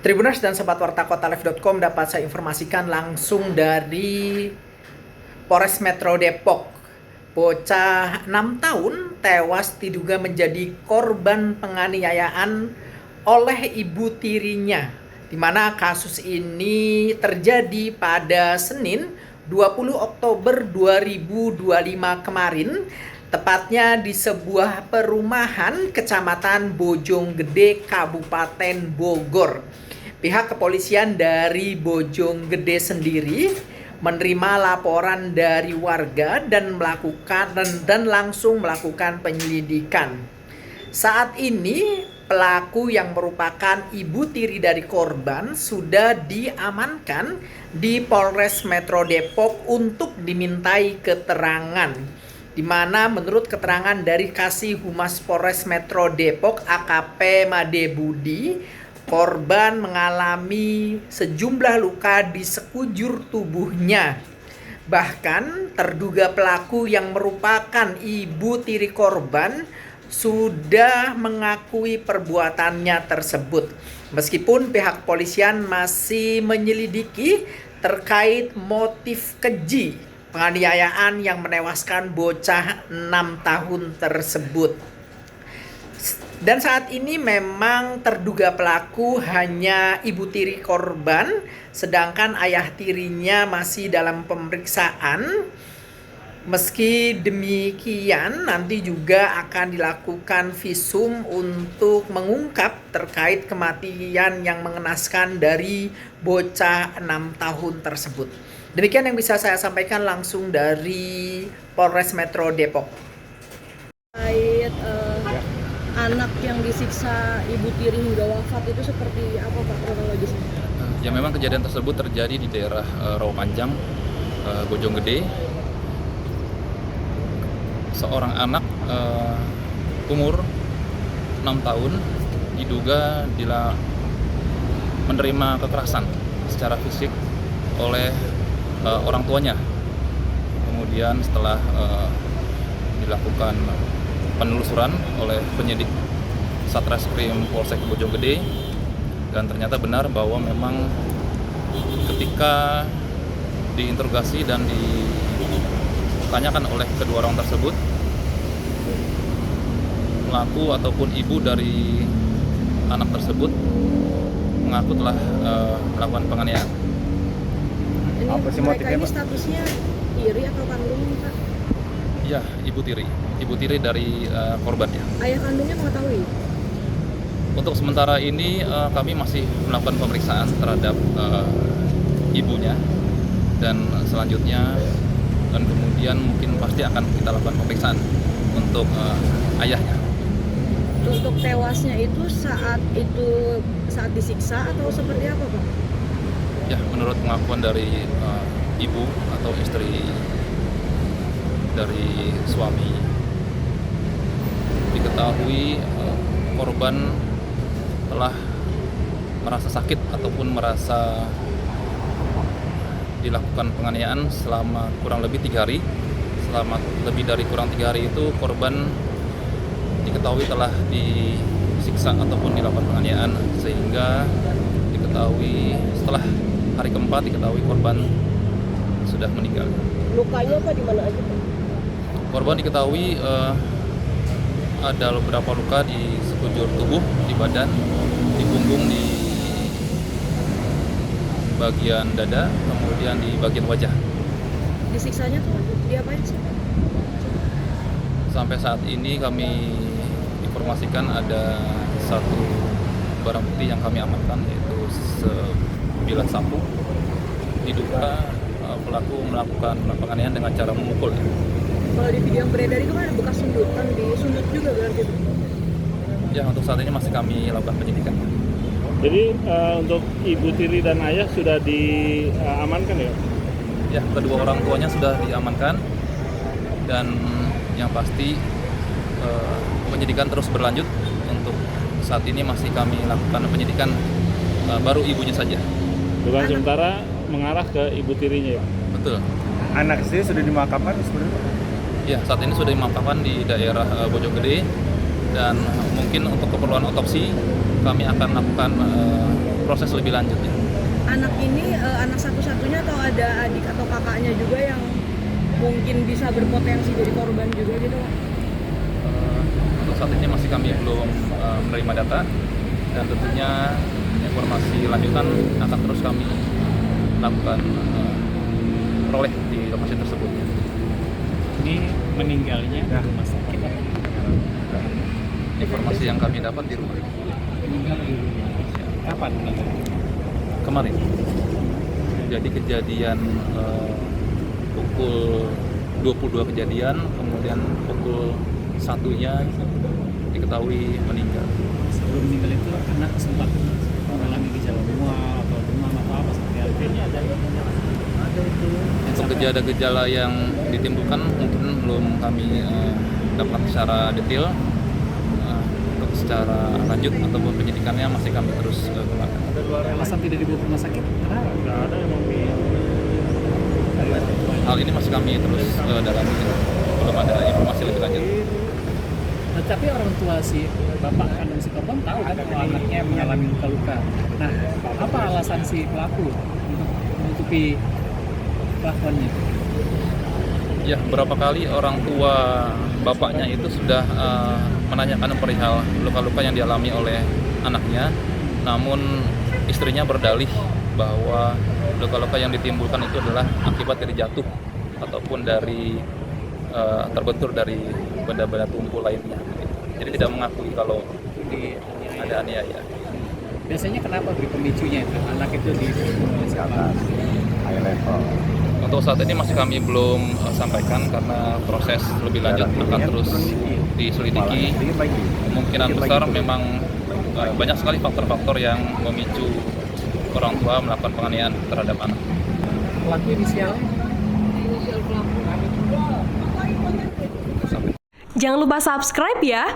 Tribuners dan Sobat Warta Kotalife.com dapat saya informasikan langsung dari Polres Metro Depok. Bocah 6 tahun tewas diduga menjadi korban penganiayaan oleh ibu tirinya, di mana kasus ini terjadi pada Senin 20 Oktober 2025 kemarin, tepatnya di sebuah perumahan Kecamatan Bojonggede, Kabupaten Bogor. Pihak kepolisian dari Bojonggede sendiri menerima laporan dari warga dan langsung melakukan penyelidikan. Saat ini pelaku yang merupakan ibu tiri dari korban sudah diamankan di Polres Metro Depok untuk dimintai keterangan, di mana menurut keterangan dari Kasih Humas Polres Metro Depok AKP Made Budi, korban mengalami sejumlah luka di sekujur tubuhnya. Bahkan terduga pelaku yang merupakan ibu tiri korban sudah mengakui perbuatannya tersebut. Meskipun pihak kepolisian masih menyelidiki terkait motif keji penganiayaan yang menewaskan bocah 6 tahun tersebut. Dan saat ini memang terduga pelaku hanya ibu tiri korban, sedangkan ayah tirinya masih dalam pemeriksaan. Meski demikian, nanti juga akan dilakukan visum untuk mengungkap terkait kematian yang mengenaskan dari bocah 6 tahun tersebut. Demikian yang bisa saya sampaikan langsung dari Polres Metro Depok. Anak yang disiksa ibu tiri hingga wafat itu seperti apa Pak kronologisnya? Ya, memang kejadian tersebut terjadi di daerah Rawapanjang, Bojonggede. Seorang anak umur 6 tahun diduga menerima kekerasan secara fisik oleh orang tuanya. Kemudian setelah dilakukan penelusuran oleh penyidik Satreskrim Polsek Bojonggede, dan ternyata benar bahwa memang ketika diinterogasi dan ditanyakan oleh kedua orang tersebut, pelaku ataupun ibu dari anak tersebut mengaku telah melakukan penganiayaan. Ini apa sih motifnya, Pak? Statusnya tiri atau kandung, Pak? Ya, ibu tiri dari korban ya. Ayah kandungnya mengetahui? Untuk sementara ini kami masih melakukan pemeriksaan terhadap ibunya, dan selanjutnya dan kemudian mungkin pasti akan kita lakukan pemeriksaan untuk ayahnya. Untuk tewasnya itu saat disiksa atau seperti apa, Pak? Ya, menurut pengakuan dari ibu atau istri dari suami, diketahui korban telah merasa sakit ataupun merasa dilakukan penganiayaan selama kurang lebih 3 hari. Selama lebih dari kurang 3 hari itu korban diketahui telah disiksa ataupun dilakukan penganiayaan, sehingga diketahui setelah hari keempat diketahui korban sudah meninggal. Lukanya apa di mana aja, Pak? Korban diketahui ada beberapa luka di sekujur tubuh, di badan, di punggung, di bagian dada, kemudian di bagian wajah. Disiksanya tuh diapain sih? Sampai saat ini kami informasikan ada satu barang bukti yang kami amankan, yaitu sebilah sapu. Diduga pelaku melakukan penganiayaan dengan cara memukul. Kalau di video yang beredar itu kan ada bekas sundutan, disundut juga berarti? Ya, untuk saat ini masih kami lakukan penyidikan. Jadi untuk ibu tiri dan ayah sudah diamankan ya? Ya, kedua orang tuanya sudah diamankan, dan yang pasti penyidikan terus berlanjut. Untuk saat ini masih kami lakukan penyidikan baru ibunya saja. Bukan sementara mengarah ke ibu tirinya ya? Betul. Anak istri sudah dimakamkan sebenarnya? Ya, saat ini sudah dimakamkan di daerah Bojonggede, dan mungkin untuk keperluan otopsi kami akan lakukan proses lebih lanjutnya. Anak ini anak satu-satunya atau ada adik atau kakaknya juga yang mungkin bisa berpotensi jadi korban juga gitu Pak? Untuk saat ini masih kami belum menerima data, dan tentunya informasi lanjutan akan terus kami lakukan peroleh di lokasi tersebut. Ini meninggalnya di rumah sakit apa? Informasi yang kami dapat di rumah. Meninggal di rumah. Kapan meninggal? Kemarin. Jadi kejadian pukul 22 kejadian, kemudian pukul 1-nya diketahui meninggal. Sebelum meninggal itu anak sempat mengalami gejala mual atau demam atau apa seperti apa? Untuk gejala-gejala yang ditimbulkan mungkin belum kami dapat secara detail. Untuk secara lanjut ataupun penyidikannya masih kami terus kembangkan. Alasan tidak dibawa ke rumah sakit? Kenapa? Nggak ada emang. Hal ini masih kami terus dalami, belum ada informasi lebih lanjut. Tetapi orang tua si bapak kandung si korban tahu kan kalau anaknya mengalami luka-luka. Nah, apa alasan si pelaku untuk menutupi kelakuannya? Ya, berapa kali orang tua bapaknya itu sudah menanyakan perihal luka-luka yang dialami oleh anaknya, namun istrinya berdalih bahwa luka-luka yang ditimbulkan itu adalah akibat dari jatuh ataupun dari terbentur dari benda-benda tumpul lainnya. Jadi tidak mengakui kalau ada aniaya. Biasanya kenapa beri pemicunya itu? Anak itu di atas high level. Untuk saat ini masih kami belum sampaikan karena proses lebih lanjut akan terus diselidiki. Kemungkinan besar memang banyak sekali faktor-faktor yang memicu orang tua melakukan penganiayaan terhadap anak. Pelaku inisialnya? Sampai Jangan lupa subscribe ya.